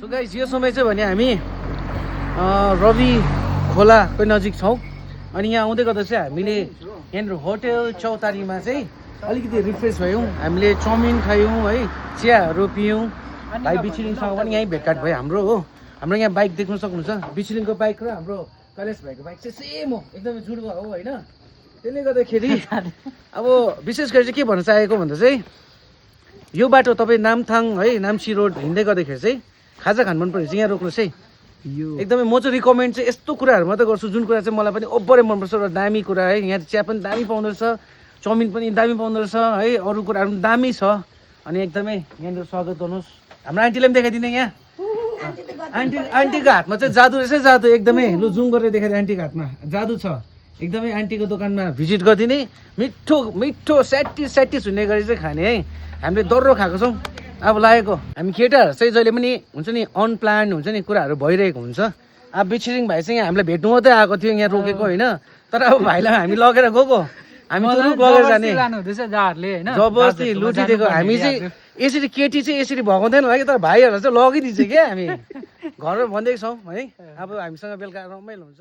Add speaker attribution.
Speaker 1: so guys यो समय चाहिँ भने हामी रवि खोलाको नजिक छौँ अनि यहाँ आउँदै गर्दा चाहिँ हामीले यहाँनिर होटल चौतारीमा चाहिँ अलिकति रिफ्रेस भयौँ हामीले चाउमिन खायौँ है चियाहरू पियौँ भाइ बिछिलिङसँग पनि यहीँ भेटघाट भयो हाम्रो हो हाम्रो यहाँ बाइक देख्न सक्नुहुन्छ बिछिलिङको बाइक र हाम्रो कैलाश भाइको बाइक चाहिँ सेम हो एकदमै जुडुवा हो होइन त्यसले गर्दाखेरि अब विशेष गरी चाहिँ के भन्न चाहेको भन्दा चाहिँ यो बाटो तपाईँ नामथाङ है नाम्ची रोड हिँड्दै गर्दाखेरि चाहिँ खाजा खानु मन पऱ्यो चाहिँ यहाँ रोक्नुहोस् है
Speaker 2: यो
Speaker 1: एकदमै म चाहिँ रिकमेन्ड चाहिँ यस्तो कुराहरू मात्रै गर्छु जुन कुरा चाहिँ मलाई पनि ओभरै मनपर्छ र दामी कुरा है यहाँ चिया पनि दामी पाउँदो रहेछ चाउमिन पनि दामी पाउँदो रहेछ है अरू कुराहरू पनि दामी छ अनि एकदमै यहाँनिर स्वागत गर्नुहोस् हाम्रो आन्टीलाई पनि देखाइदिने यहाँ आन्टीको हातमा चाहिँ जादु रहेछ जादु एकदमै लु जुम गरेर देखाइदिए आन्टीको हातमा जादु छ एकदमै आन्टीको दोकानमा भिजिट गरिदिने मिठो मिठो स्याटिस हुने गरी चाहिँ खाने है हामीले दर्रो खाएको छौँ अब लागेको हामी केटाहरू चाहिँ जहिले पनि हुन्छ नि अनप्लान हुन्छ नि कुराहरू भइरहेको हुन्छ अब बिछिरिङ भाइ चाहिँ हामीलाई भेट्नु मात्रै आएको थियो यहाँ रोकेको होइन तर अब भाइलाई हामी लगेर गएको हामी लगेर जाने जबरजस्ती लुटिदिएको हामी चाहिँ यसरी केटी चाहिँ यसरी भगाउँदैन होला कि तर भाइहरूलाई चाहिँ लगिदिन्छ क्या हामी घरमा भनिदिएको छौँ है अब हामीसँग बेलुका रमाइलो हुन्छ